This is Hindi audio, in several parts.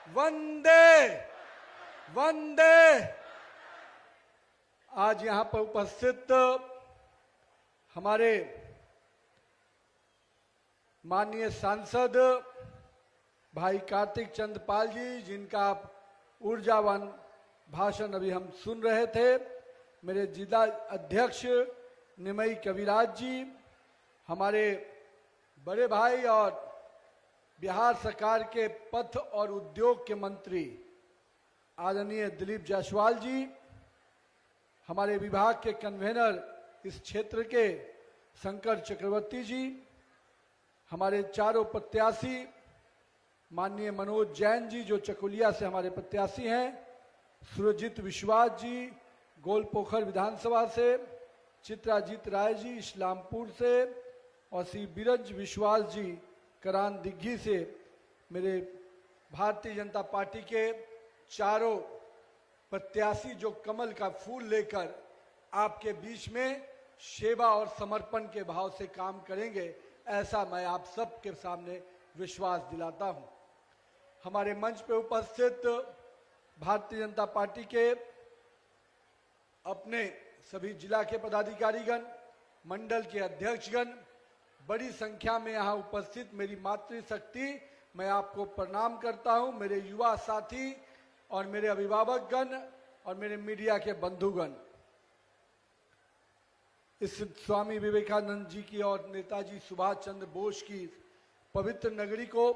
वंदे वंदे। आज यहां पर उपस्थित हमारे माननीय सांसद भाई कार्तिक चंद पाल जी, जिनका ऊर्जावान भाषण अभी हम सुन रहे थे, मेरे जिला अध्यक्ष निमई कविराज जी, हमारे बड़े भाई और बिहार सरकार के पथ और उद्योग के मंत्री आदरणीय दिलीप जायसवाल जी, हमारे विभाग के कन्वेनर इस क्षेत्र के शंकर चक्रवर्ती जी, हमारे चारों प्रत्याशी माननीय मनोज जैन जी जो चकुलिया से हमारे प्रत्याशी हैं, सुरजीत विश्वास जी गोलपोखर विधानसभा से, चित्राजीत राय जी इस्लामपुर से और श्री बीरज विश्वास जी करान दिग्घी से, मेरे भारतीय जनता पार्टी के चारों प्रत्याशी जो कमल का फूल लेकर आपके बीच में सेवा और समर्पण के भाव से काम करेंगे, ऐसा मैं आप सबके सामने विश्वास दिलाता हूं। हमारे मंच पे उपस्थित भारतीय जनता पार्टी के अपने सभी जिला के पदाधिकारीगण, मंडल के अध्यक्षगण, बड़ी संख्या में यहाँ उपस्थित मेरी मातृशक्ति, मैं आपको प्रणाम करता हूँ। मेरे युवा साथी और मेरे अभिभावकगण और मेरे मीडिया के बंधुगण, इस स्वामी विवेकानंद जी की और नेताजी सुभाष चंद्र बोस की पवित्र नगरी को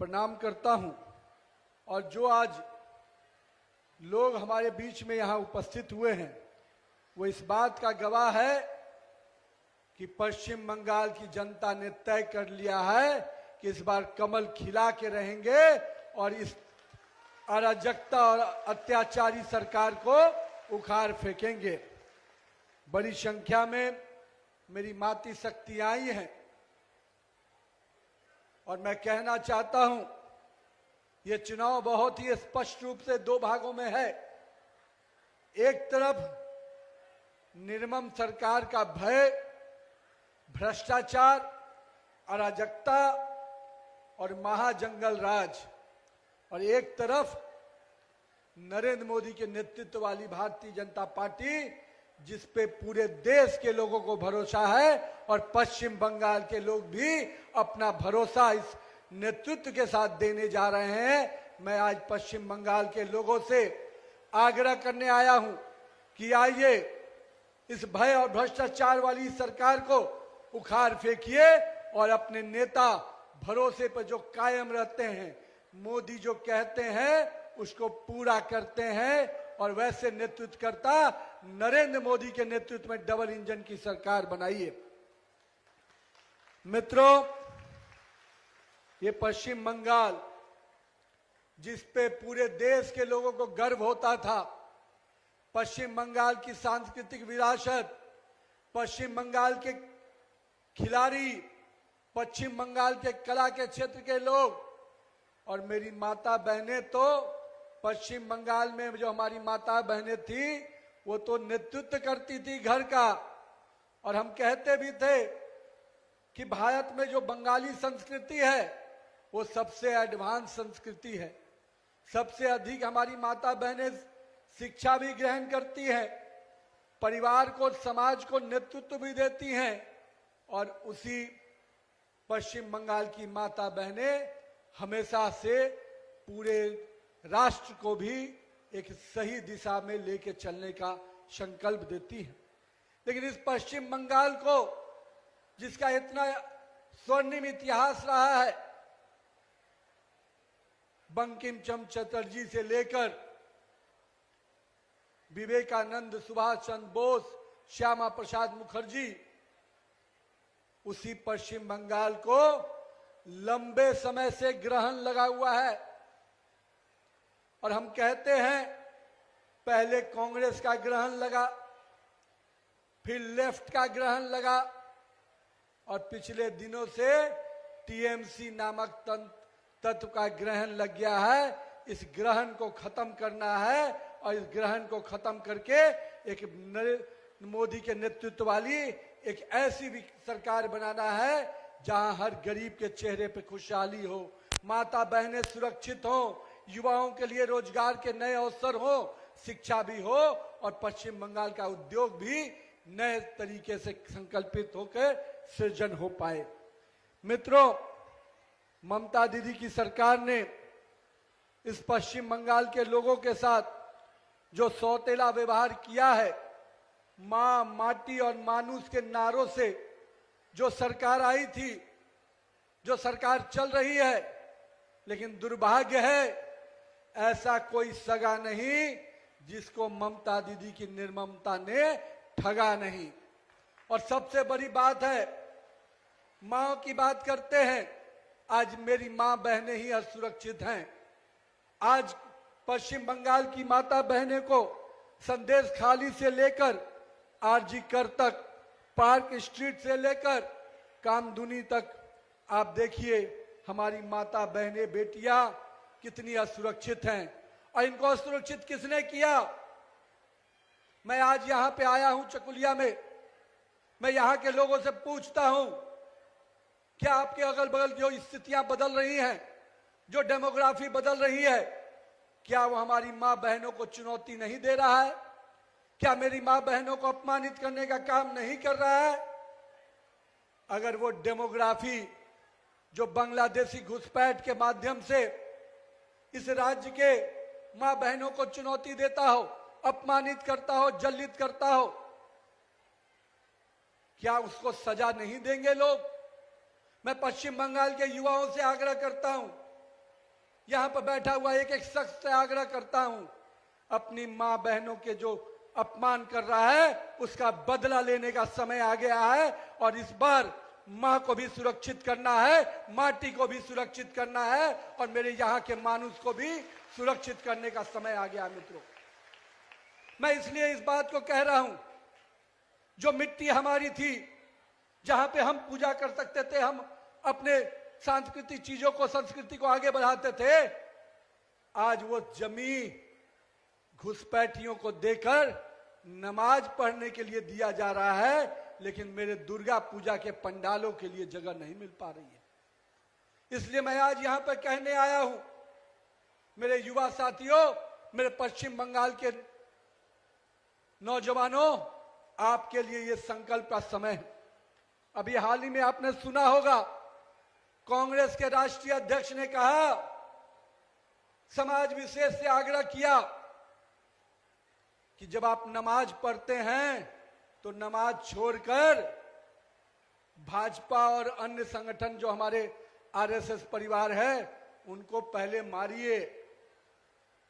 प्रणाम करता हूं। और जो आज लोग हमारे बीच में यहाँ उपस्थित हुए हैं, वो इस बात का गवाह है कि पश्चिम बंगाल की जनता ने तय कर लिया है कि इस बार कमल खिला के रहेंगे और इस अराजकता और अत्याचारी सरकार को उखाड़ फेंकेंगे। बड़ी संख्या में मेरी मातृशक्ति आई हैं और मैं कहना चाहता हूं, ये चुनाव बहुत ही स्पष्ट रूप से दो भागों में है। एक तरफ निर्मम सरकार का भय, भ्रष्टाचार, अराजकता और महाजंगल राज, और एक तरफ नरेंद्र मोदी के नेतृत्व वाली भारतीय जनता पार्टी, जिस पे पूरे देश के लोगों को भरोसा है और पश्चिम बंगाल के लोग भी अपना भरोसा इस नेतृत्व के साथ देने जा रहे हैं। मैं आज पश्चिम बंगाल के लोगों से आग्रह करने आया हूं कि आइए इस भय और भ्रष्टाचार वाली सरकार को उखाड़ फेंकिए और अपने नेता भरोसे पर जो कायम रहते हैं, मोदी जो कहते हैं उसको पूरा करते हैं, और वैसे नेतृत्वकर्ता नरेंद्र मोदी के नेतृत्व में डबल इंजन की सरकार बनाइए। मित्रों, ये पश्चिम बंगाल जिस पे पूरे देश के लोगों को गर्व होता था, पश्चिम बंगाल की सांस्कृतिक विरासत, पश्चिम बंगाल के खिलाड़ी, पश्चिम बंगाल के कला के क्षेत्र के लोग और मेरी माता बहनें, तो पश्चिम बंगाल में जो हमारी माता बहनें थी वो तो नेतृत्व करती थी घर का, और हम कहते भी थे कि भारत में जो बंगाली संस्कृति है वो सबसे एडवांस संस्कृति है। सबसे अधिक हमारी माता बहनें शिक्षा भी ग्रहण करती हैं, परिवार को, समाज को नेतृत्व भी देती हैं, और उसी पश्चिम बंगाल की माता बहनें हमेशा से पूरे राष्ट्र को भी एक सही दिशा में लेके चलने का संकल्प देती है। लेकिन इस पश्चिम बंगाल को, जिसका इतना स्वर्णिम इतिहास रहा है, बंकिम चंद्र चटर्जी से लेकर विवेकानंद, सुभाष चंद्र बोस, श्यामा प्रसाद मुखर्जी, उसी पश्चिम बंगाल को लंबे समय से ग्रहण लगा हुआ है। और हम कहते हैं पहले कांग्रेस का ग्रहण लगा, फिर लेफ्ट का ग्रहण लगा, और पिछले दिनों से टीएमसी नामक तत्व का ग्रहण लग गया है। इस ग्रहण को खत्म करना है और इस ग्रहण को खत्म करके एक नरेंद्र मोदी के नेतृत्व वाली एक ऐसी भी सरकार बनाना है जहां हर गरीब के चेहरे पे खुशहाली हो, माता बहनें सुरक्षित हो, युवाओं के लिए रोजगार के नए अवसर हो, शिक्षा भी हो और पश्चिम बंगाल का उद्योग भी नए तरीके से संकल्पित होकर सृजन हो पाए। मित्रों, ममता दीदी की सरकार ने इस पश्चिम बंगाल के लोगों के साथ जो सौतेला व्यवहार किया है, मां, माटी और मानुष के नारों से जो सरकार आई थी, जो सरकार चल रही है, लेकिन दुर्भाग्य है ऐसा कोई सगा नहीं जिसको ममता दीदी की निर्ममता ने ठगा नहीं। और सबसे बड़ी बात है, मां की बात करते हैं, आज मेरी मां बहनें ही असुरक्षित हैं। आज पश्चिम बंगाल की माता बहनें को संदेश खाली से लेकर आरजी कर तक, पार्क स्ट्रीट से लेकर कामधुनी तक, आप देखिए हमारी माता बहनें बेटियां कितनी असुरक्षित हैं। और इनको असुरक्षित किसने किया? मैं आज यहां पे आया हूं चकुलिया में, मैं यहां के लोगों से पूछता हूं, क्या आपके अगल बगल जो स्थितियां बदल रही हैं, जो डेमोग्राफी बदल रही है, क्या वो हमारी मां बहनों को चुनौती नहीं दे रहा है? क्या मेरी मां बहनों को अपमानित करने का काम नहीं कर रहा है? अगर वो डेमोग्राफी जो बांग्लादेशी घुसपैठ के माध्यम से इस राज्य के मां बहनों को चुनौती देता हो, अपमानित करता हो, जलित करता हो, क्या उसको सजा नहीं देंगे लोग? मैं पश्चिम बंगाल के युवाओं से आग्रह करता हूं, यहां पर बैठा हुआ एक एक शख्स से आग्रह करता हूं, अपनी मां बहनों के जो अपमान कर रहा है उसका बदला लेने का समय आ गया है। और इस बार मां को भी सुरक्षित करना है, माटी को भी सुरक्षित करना है और मेरे यहाँ के मानुष को भी सुरक्षित करने का समय आ गया। मित्रों, मैं इसलिए इस बात को कह रहा हूं, जो मिट्टी हमारी थी, जहां पे हम पूजा कर सकते थे, हम अपने सांस्कृतिक चीजों को, संस्कृति को आगे बढ़ाते थे, आज वो जमी घुसपैठियों को देकर नमाज पढ़ने के लिए दिया जा रहा है, लेकिन मेरे दुर्गा पूजा के पंडालों के लिए जगह नहीं मिल पा रही है। इसलिए मैं आज यहां पर कहने आया हूं, मेरे युवा साथियों, मेरे पश्चिम बंगाल के नौजवानों, आपके लिए यह संकल्प का समय है। अभी हाल ही में आपने सुना होगा, कांग्रेस के राष्ट्रीय अध्यक्ष ने कहा, समाज विशेष से आग्रह किया कि जब आप नमाज पढ़ते हैं तो नमाज छोड़कर भाजपा और अन्य संगठन जो हमारे आरएसएस परिवार है उनको पहले मारिए।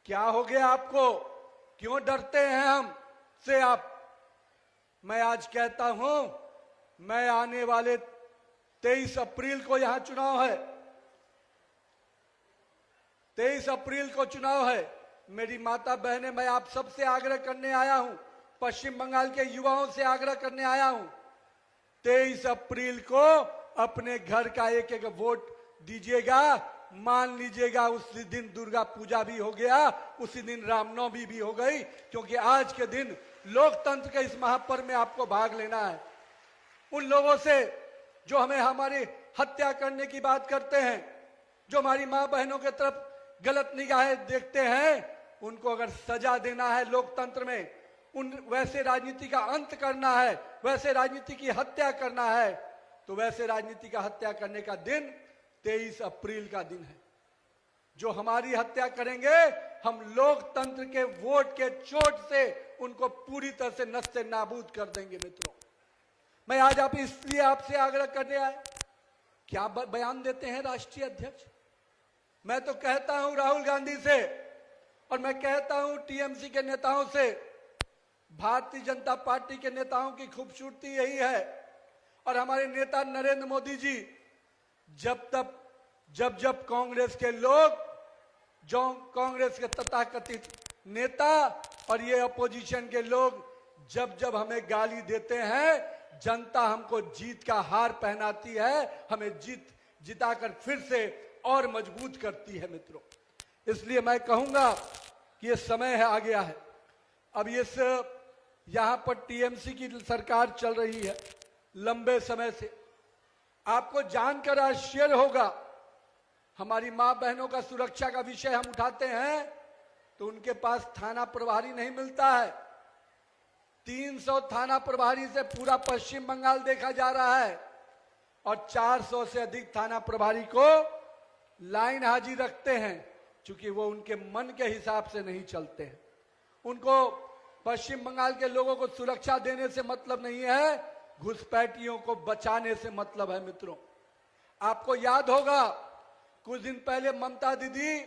क्या हो गया आपको? क्यों डरते हैं हम से आप? मैं आज कहता हूं, मैं आने वाले 23 अप्रैल को यहां चुनाव है, 23 अप्रैल को चुनाव है। मेरी माता बहनें, मैं आप सबसे आग्रह करने आया हूं, पश्चिम बंगाल के युवाओं से आग्रह करने आया हूं, 23 अप्रैल को अपने घर का एक एक वोट दीजिएगा। मान लीजिएगा उसी दिन दुर्गा पूजा भी हो गया, उसी दिन रामनवमी भी हो गई, क्योंकि आज के दिन लोकतंत्र के इस महापर्व में आपको भाग लेना है। उन लोगों से जो हमें हमारी हत्या करने की बात करते हैं, जो हमारी मां बहनों की तरफ गलत निगाहें देखते हैं, उनको अगर सजा देना है लोकतंत्र में, उन वैसे राजनीति का अंत करना है, वैसे राजनीति की हत्या करना है, तो वैसे राजनीति का हत्या करने का दिन 23 अप्रैल का दिन है। जो हमारी हत्या करेंगे, हम लोकतंत्र के वोट के चोट से उनको पूरी तरह से नस्ते नाबूद कर देंगे। मित्रों, मैं आज आप इसलिए आपसे आग्रह करने आया, क्या बयान देते हैं राष्ट्रीय अध्यक्ष? मैं तो कहता हूं राहुल गांधी से, और मैं कहता हूं टीएमसी के नेताओं से, भारतीय जनता पार्टी के नेताओं की खूबसूरती यही है, और हमारे नेता नरेंद्र मोदी जी, जब कांग्रेस के लोग, जो कांग्रेस के तथाकथित नेता और ये अपोजिशन के लोग जब हमें गाली देते हैं, जनता हमको जीत का हार पहनाती है, हमें जिताकर फिर से और मजबूत करती है। मित्रों, इसलिए मैं कहूंगा कि ये समय है, आ गया है। अब यहां पर टीएमसी की सरकार चल रही है लंबे समय से। आपको जानकर आश्चर्य होगा, हमारी माँ बहनों का सुरक्षा का विषय हम उठाते हैं तो उनके पास थाना प्रभारी नहीं मिलता है। 300 थाना प्रभारी से पूरा पश्चिम बंगाल देखा जा रहा है और 400 से अधिक थाना प्रभारी को लाइन हाजिर रखते हैं, क्योंकि वो उनके मन के हिसाब से नहीं चलते हैं। उनको पश्चिम बंगाल के लोगों को सुरक्षा देने से मतलब नहीं है, घुसपैठियों को बचाने से मतलब है। मित्रों, आपको याद होगा कुछ दिन पहले ममता दीदी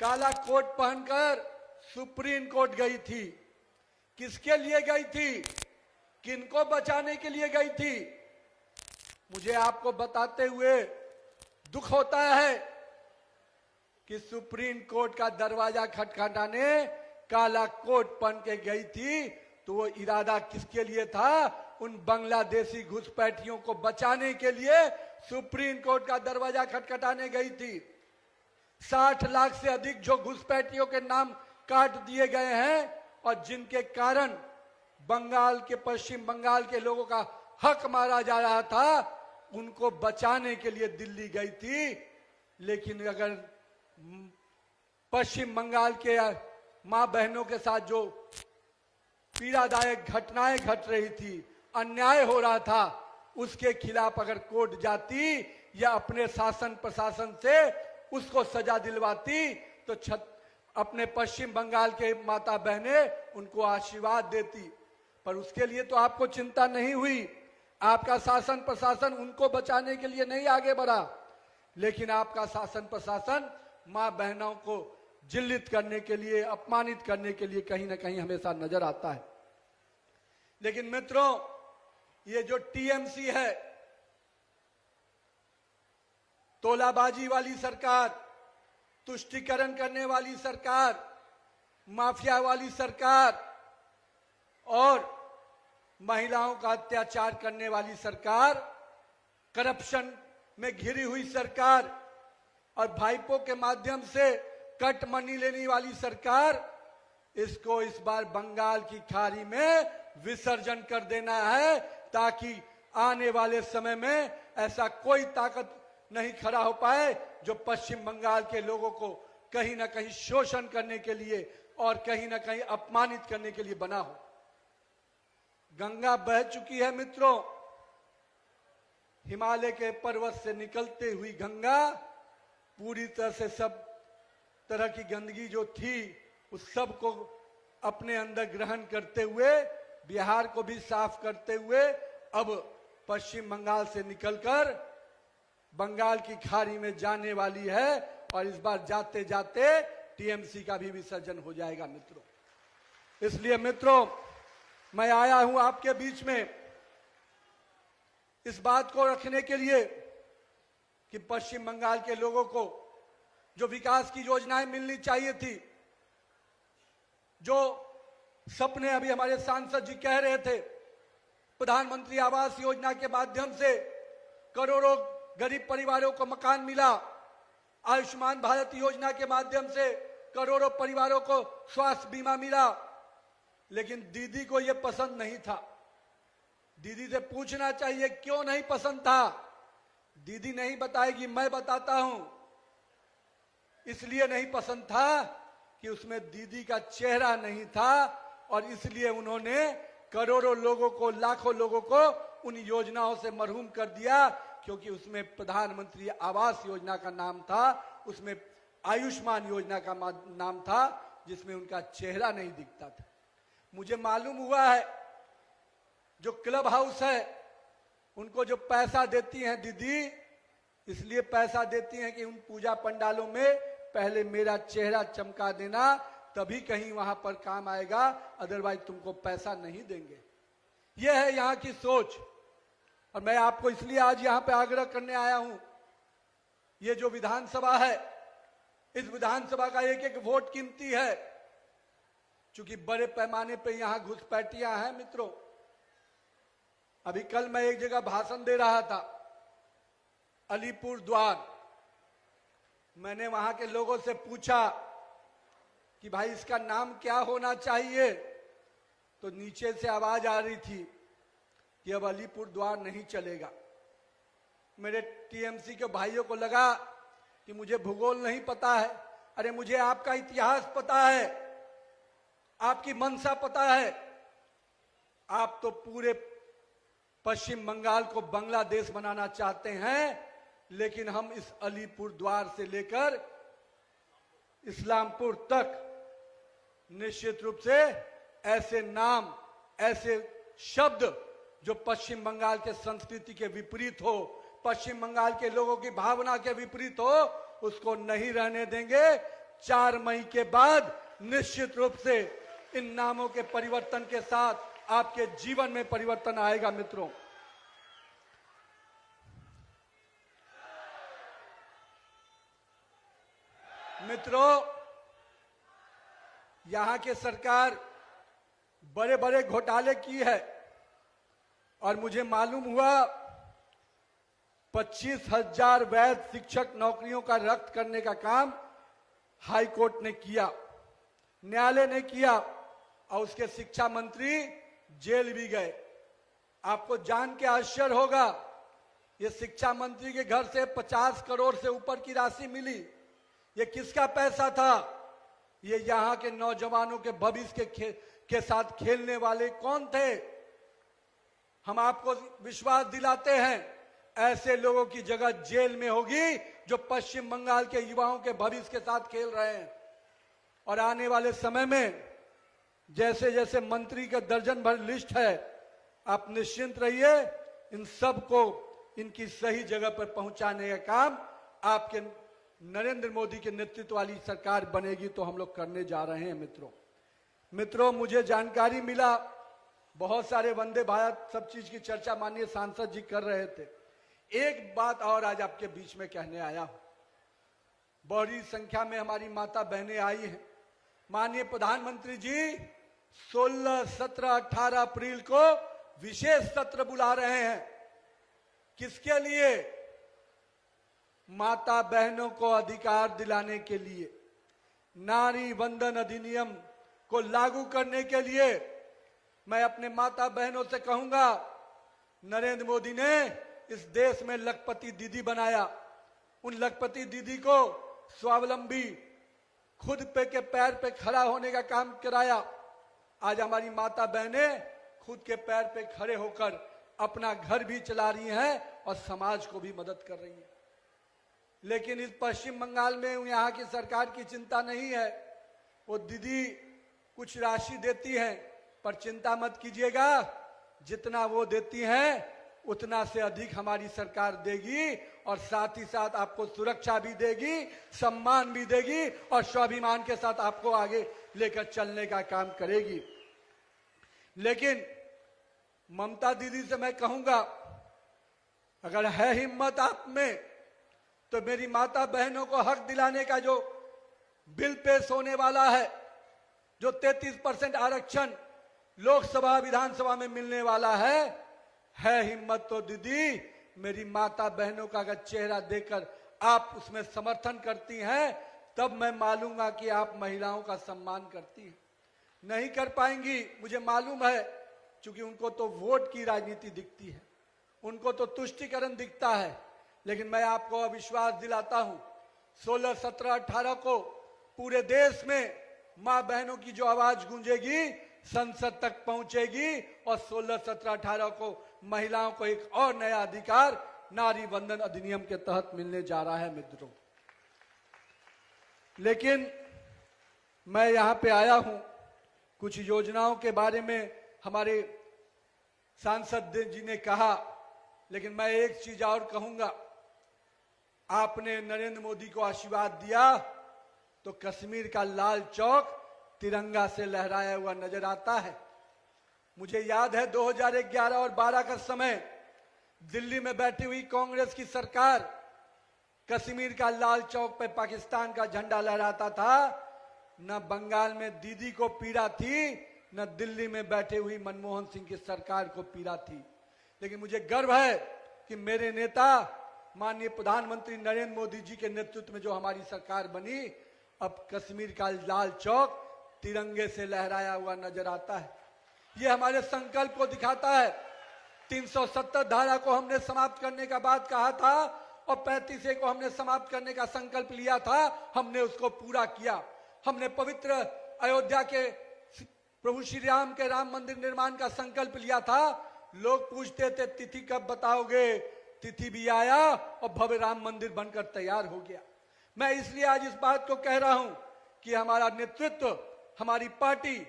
काला कोट पहनकर सुप्रीम कोर्ट गई थी। किसके लिए गई थी? किनको बचाने के लिए गई थी? मुझे आपको बताते हुए दुख होता है कि सुप्रीम कोर्ट का दरवाजा खटखटाने काला कोट पहन के गई थी, तो वो इरादा किसके लिए था? उन बांग्लादेशी घुसपैठियों को बचाने के लिए सुप्रीम कोर्ट का दरवाजा खटखटाने गई थी। 60 लाख से अधिक जो घुसपैठियों के नाम काट दिए गए हैं और जिनके कारण बंगाल के, पश्चिम बंगाल के लोगों का हक मारा जा रहा था, उनको बचाने के लिए दिल्ली गई थी। लेकिन अगर पश्चिम बंगाल के मां बहनों के साथ जो पीड़ादायक घटनाएं घट रही थी, अन्याय हो रहा था, उसके खिलाफ अगर कोर्ट जाती या अपने शासन प्रशासन से उसको सजा दिलवाती तो अपने पश्चिम बंगाल के माता बहनें उनको आशीर्वाद देती। पर उसके लिए तो आपको चिंता नहीं हुई। आपका शासन प्रशासन उनको बचाने के लिए नहीं आगे बढ़ा, लेकिन आपका शासन प्रशासन मां बहनों को जिल्लित करने के लिए, अपमानित करने के लिए कहीं ना कहीं हमेशा नजर आता है। लेकिन मित्रों, ये जो टीएमसी है, तोलाबाजी वाली सरकार, तुष्टीकरण करने वाली सरकार, माफिया वाली सरकार और महिलाओं का अत्याचार करने वाली सरकार, करप्शन में घिरी हुई सरकार और भाईपों के माध्यम से कट मनी लेने वाली सरकार, इसको इस बार बंगाल की खाड़ी में विसर्जन कर देना है, ताकि आने वाले समय में ऐसा कोई ताकत नहीं खड़ा हो पाए जो पश्चिम बंगाल के लोगों को कहीं ना कहीं शोषण करने के लिए और कहीं ना कहीं अपमानित करने के लिए बना हो। गंगा बह चुकी है मित्रों, हिमालय के पर्वत से निकलते हुई गंगा पूरी तरह से सब तरह की गंदगी जो थी उस सब को अपने अंदर ग्रहण करते हुए, बिहार को भी साफ करते हुए अब पश्चिम बंगाल से निकलकर बंगाल की खाड़ी में जाने वाली है और इस बार जाते जाते टीएमसी का भी विसर्जन हो जाएगा मित्रों। इसलिए मित्रों, मैं आया हूं आपके बीच में इस बात को रखने के लिए कि पश्चिम बंगाल के लोगों को जो विकास की योजनाएं मिलनी चाहिए थी, जो सपने अभी हमारे सांसद जी कह रहे थे, प्रधानमंत्री आवास योजना के माध्यम से करोड़ों गरीब परिवारों को मकान मिला, आयुष्मान भारत योजना के माध्यम से करोड़ों परिवारों को स्वास्थ्य बीमा मिला, लेकिन दीदी को यह पसंद नहीं था। दीदी से पूछना चाहिए क्यों नहीं पसंद था। दीदी नहीं बताएगी, मैं बताता हूं। इसलिए नहीं पसंद था कि उसमें दीदी का चेहरा नहीं था और इसलिए उन्होंने करोड़ों लोगों को, लाखों लोगों को उन योजनाओं से महरूम कर दिया, क्योंकि उसमें प्रधानमंत्री आवास योजना का नाम था, उसमें आयुष्मान योजना का नाम था, जिसमें उनका चेहरा नहीं दिखता था। मुझे मालूम हुआ है जो क्लब हाउस है उनको जो पैसा देती हैं दीदी, इसलिए पैसा देती हैं कि उन पूजा पंडालों में पहले मेरा चेहरा चमका देना, तभी कहीं वहां पर काम आएगा, अदरवाइज तुमको पैसा नहीं देंगे। यह है यहाँ की सोच। और मैं आपको इसलिए आज यहाँ पे आग्रह करने आया हूं, ये जो विधानसभा है, इस विधानसभा का एक एक वोट कीमती है, क्योंकि बड़े पैमाने पे यहाँ घुसपैठियां हैं मित्रों। अभी कल मैं एक जगह भाषण दे रहा था, अलीपुर द्वार। मैंने वहां के लोगों से पूछा कि भाई इसका नाम क्या होना चाहिए, तो नीचे से आवाज आ रही थी कि अब अलीपुर द्वार नहीं चलेगा। मेरे टीएमसी के भाइयों को लगा कि मुझे भूगोल नहीं पता है। अरे मुझे आपका इतिहास पता है, आपकी मंशा पता है। आप तो पूरे पश्चिम बंगाल को बांग्लादेश बनाना चाहते हैं, लेकिन हम इस अलीपुर द्वार से लेकर इस्लामपुर तक निश्चित रूप से ऐसे नाम, ऐसे शब्द जो पश्चिम बंगाल के संस्कृति के विपरीत हो, पश्चिम बंगाल के लोगों की भावना के विपरीत हो, उसको नहीं रहने देंगे। 4 मई के बाद निश्चित रूप से इन नामों के परिवर्तन के साथ आपके जीवन में परिवर्तन आएगा। मित्रों, यहां के सरकार बड़े बड़े घोटाले की है और मुझे मालूम हुआ 25,000 वैध शिक्षक नौकरियों का रद्द करने का काम हाई कोर्ट ने किया, न्यायालय ने किया और उसके शिक्षा मंत्री जेल भी गए। आपको जान के आश्चर्य होगा, ये शिक्षा मंत्री के घर से 50 करोड़ से ऊपर की राशि मिली। ये किसका पैसा था? ये यहां के नौजवानों के भविष्य के साथ खेलने वाले कौन थे? हम आपको विश्वास दिलाते हैं, ऐसे लोगों की जगह जेल में होगी जो पश्चिम बंगाल के युवाओं के भविष्य के साथ खेल रहे हैं। और आने वाले समय में जैसे जैसे मंत्री का दर्जन भर लिस्ट है, आप निश्चिंत रहिए, इन सबको इनकी सही जगह पर पहुंचाने का काम आपके नरेंद्र मोदी के नेतृत्व वाली सरकार बनेगी तो हम लोग करने जा रहे हैं। मित्रों, मुझे जानकारी मिला, बहुत सारे वंदे भारत सब चीज की चर्चा माननीय सांसद जी कर रहे थे। एक बात और आज आपके बीच में कहने आया हूं। बड़ी संख्या में हमारी माता बहनें आई हैं। माननीय प्रधानमंत्री जी 16, 17, 18 अप्रैल को विशेष सत्र बुला रहे हैं। किसके लिए? माता बहनों को अधिकार दिलाने के लिए, नारी वंदन अधिनियम को लागू करने के लिए। मैं अपने माता बहनों से कहूंगा, नरेंद्र मोदी ने इस देश में लखपति दीदी बनाया। उन लखपति दीदी को स्वावलंबी, खुद पे के पैर पे खड़ा होने का काम कराया। आज हमारी माता बहनें खुद के पैर पे खड़े होकर अपना घर भी चला रही हैं और समाज को भी मदद कर रही हैं। लेकिन इस पश्चिम बंगाल में यहाँ की सरकार की चिंता नहीं है। वो दीदी कुछ राशि देती हैं, पर चिंता मत कीजिएगा, जितना वो देती हैं उतना से अधिक हमारी सरकार देगी और साथ ही साथ आपको सुरक्षा भी देगी, सम्मान भी देगी और स्वाभिमान के साथ आपको आगे लेकर चलने का काम करेगी। लेकिन ममता दीदी से मैं कहूंगा, अगर है हिम्मत आप में तो मेरी माता बहनों को हक दिलाने का जो बिल पेश होने वाला है, जो 33% आरक्षण लोकसभा विधानसभा में मिलने वाला है हिम्मत तो दीदी मेरी माता बहनों का अगर चेहरा देखकर आप उसमें समर्थन करती हैं, तब मैं मालूंगा कि आप महिलाओं का सम्मान करती हैं। नहीं कर पाएंगी, मुझे मालूम है, क्योंकि उनको तो वोट की राजनीति दिखती है, उनको तो तुष्टीकरण दिखता है। लेकिन मैं आपको विश्वास दिलाता हूं, 16, 17, 18 को पूरे देश में मां बहनों की जो आवाज गूंजेगी संसद तक पहुंचेगी और 16, 17, 18 को महिलाओं को एक और नया अधिकार नारी वंदन अधिनियम के तहत मिलने जा रहा है। मित्रों, लेकिन मैं यहां पे आया हूं, कुछ योजनाओं के बारे में हमारे सांसद जी ने कहा, लेकिन मैं एक चीज और कहूंगा। आपने नरेंद्र मोदी को आशीर्वाद दिया तो कश्मीर का लाल चौक तिरंगा से लहराया हुआ नजर आता है। मुझे याद है 2011 और 12 का समय, दिल्ली में बैठी हुई कांग्रेस की सरकार कश्मीर का लाल चौक पे पाकिस्तान का झंडा लहराता था। न बंगाल में दीदी को पीड़ा थी, न दिल्ली में बैठे हुई मनमोहन सिंह की सरकार को पीड़ा थी। लेकिन मुझे गर्व है कि मेरे नेता माननीय प्रधानमंत्री नरेंद्र मोदी जी के नेतृत्व में जो हमारी सरकार बनी, अब कश्मीर का लाल चौक तिरंगे से लहराया हुआ नजर आता है। ये हमारे संकल्प को दिखाता है। 370 धारा को हमने समाप्त करने का बात कहा था और 35A को हमने समाप्त करने का संकल्प लिया था, हमने उसको पूरा किया। हमने पवित्र अयोध्या के प्रभु श्री राम के राम मंदिर निर्माण का संकल्प लिया था। लोग पूछते थे तिथि कब बताओगे, तिथि भी आया और भव्य राम मंदिर बनकर तैयार हो गया। मैं इसलिए आज इस बात को कह रहा हूं कि हमारा नेतृत्व, हमारी पार्टी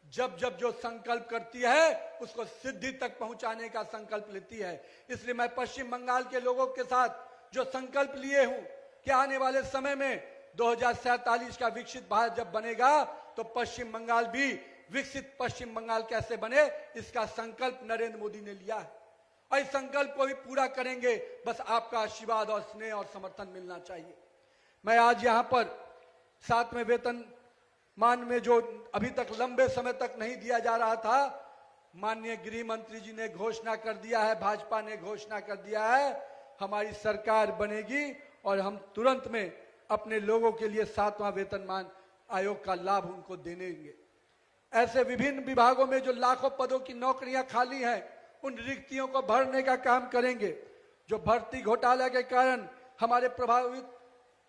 जब जब जो संकल्प करती है उसको सिद्धि तक पहुंचाने का संकल्प लेती है। इसलिए मैं पश्चिम बंगाल के लोगों के साथ जो संकल्प लिए हूं कि आने वाले समय में 2047 का विकसित भारत जब बनेगा तो पश्चिम बंगाल भी विकसित पश्चिम बंगाल कैसे बने, इसका संकल्प नरेंद्र मोदी ने लिया है और इस संकल्प को भी पूरा करेंगे। बस आपका आशीर्वाद और स्नेह और समर्थन मिलना चाहिए। मैं आज यहां पर 7वें वेतनमान में जो अभी तक लंबे समय तक नहीं दिया जा रहा था, माननीय गृह मंत्री जी ने घोषणा कर दिया है, भाजपा ने घोषणा कर दिया है, हमारी सरकार बनेगी और हम तुरंत में अपने लोगों के लिए 7वां वेतनमान आयोग का लाभ उनको देंगे। ऐसे विभिन्न विभागों में जो लाखों पदों की नौकरियां खाली हैं, उन रिक्तियों को भरने का काम करेंगे। जो भर्ती घोटाला के कारण हमारे प्रभावित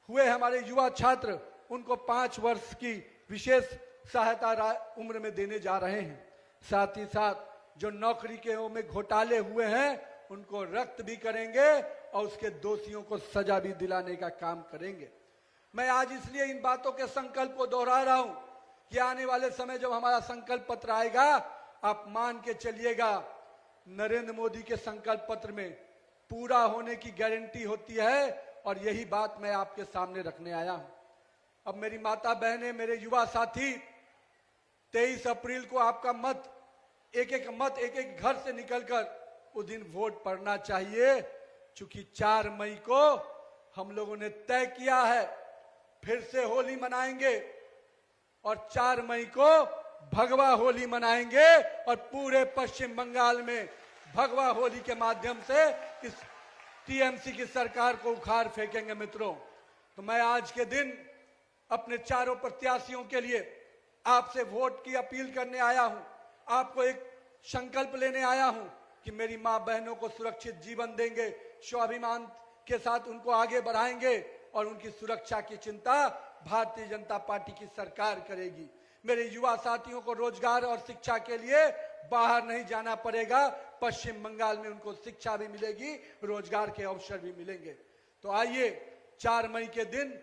हुए हमारे युवा छात्र, उनको 5 वर्ष की विशेष सहायता उम्र में देने जा रहे हैं। साथ ही साथ जो नौकरी के में घोटाले हुए हैं उनको रद्द भी करेंगे और उसके दोषियों को सजा भी दिलाने का काम करेंगे। मैं आज इसलिए इन बातों के संकल्प को दोहरा रहा हूं कि आने वाले समय जब हमारा संकल्प पत्र आएगा, आप मान के चलिएगा नरेंद्र मोदी के संकल्प पत्र में पूरा होने की गारंटी होती है और यही बात मैं आपके सामने रखने आया हूं। अब मेरी माता बहनें, मेरे युवा साथी, 23 अप्रैल को आपका मत एक एक घर से निकलकर उस दिन वोट पड़ना चाहिए, क्योंकि 4 मई को हम लोगों ने तय किया है फिर से होली मनाएंगे और 4 मई को भगवा होली मनाएंगे और पूरे पश्चिम बंगाल में भगवा होली के माध्यम से इस टीएमसी की सरकार को उखाड़ फेंकेंगे। मित्रों, तो मैं आज के दिन अपने चारों प्रत्याशियों के लिए आपसे वोट की अपील करने आया हूं। आपको एक संकल्प लेने आया हूं कि मेरी मां बहनों को सुरक्षित जीवन देंगे, स्वाभिमान के साथ उनको आगे बढ़ाएंगे और उनकी सुरक्षा की चिंता भारतीय जनता पार्टी की सरकार करेगी। मेरे युवा साथियों को रोजगार और शिक्षा के लिए बाहर नहीं जाना पड़ेगा, पश्चिम बंगाल में उनको शिक्षा भी मिलेगी, रोजगार के अवसर भी मिलेंगे। तो आइए 4 मई के दिन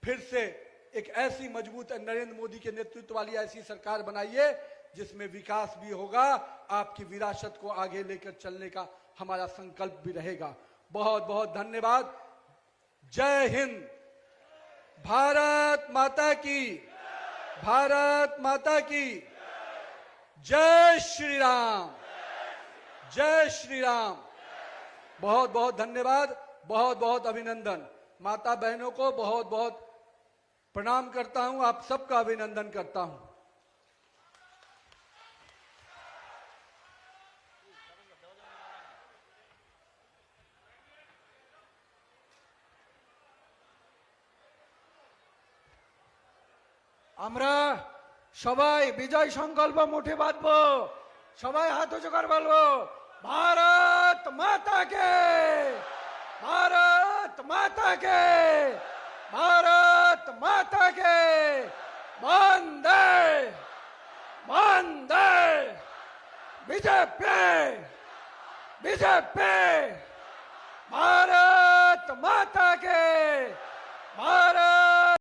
फिर से एक ऐसी मजबूत नरेंद्र मोदी के नेतृत्व वाली ऐसी सरकार बनाइए जिसमें विकास भी होगा, आपकी विरासत को आगे लेकर चलने का हमारा संकल्प भी रहेगा। बहुत बहुत धन्यवाद। जय हिंद। भारत माता की, भारत माता की जय श्री राम, जय श्री राम। बहुत बहुत धन्यवाद, बहुत बहुत अभिनंदन। माता बहनों को बहुत बहुत प्रणाम करता हूं, आप सबका अभिनंदन करता हूं। আমরা সবাই বিজয় সংকল্প মুঠে বাঁধবো, সবাই হাত উঁচু করে বলবো ভারত মাতা কে, ভারত মাতা কে, भारत माता के। वंदे वंदे बीजेपी बीजेपी। भारत माता के, भारत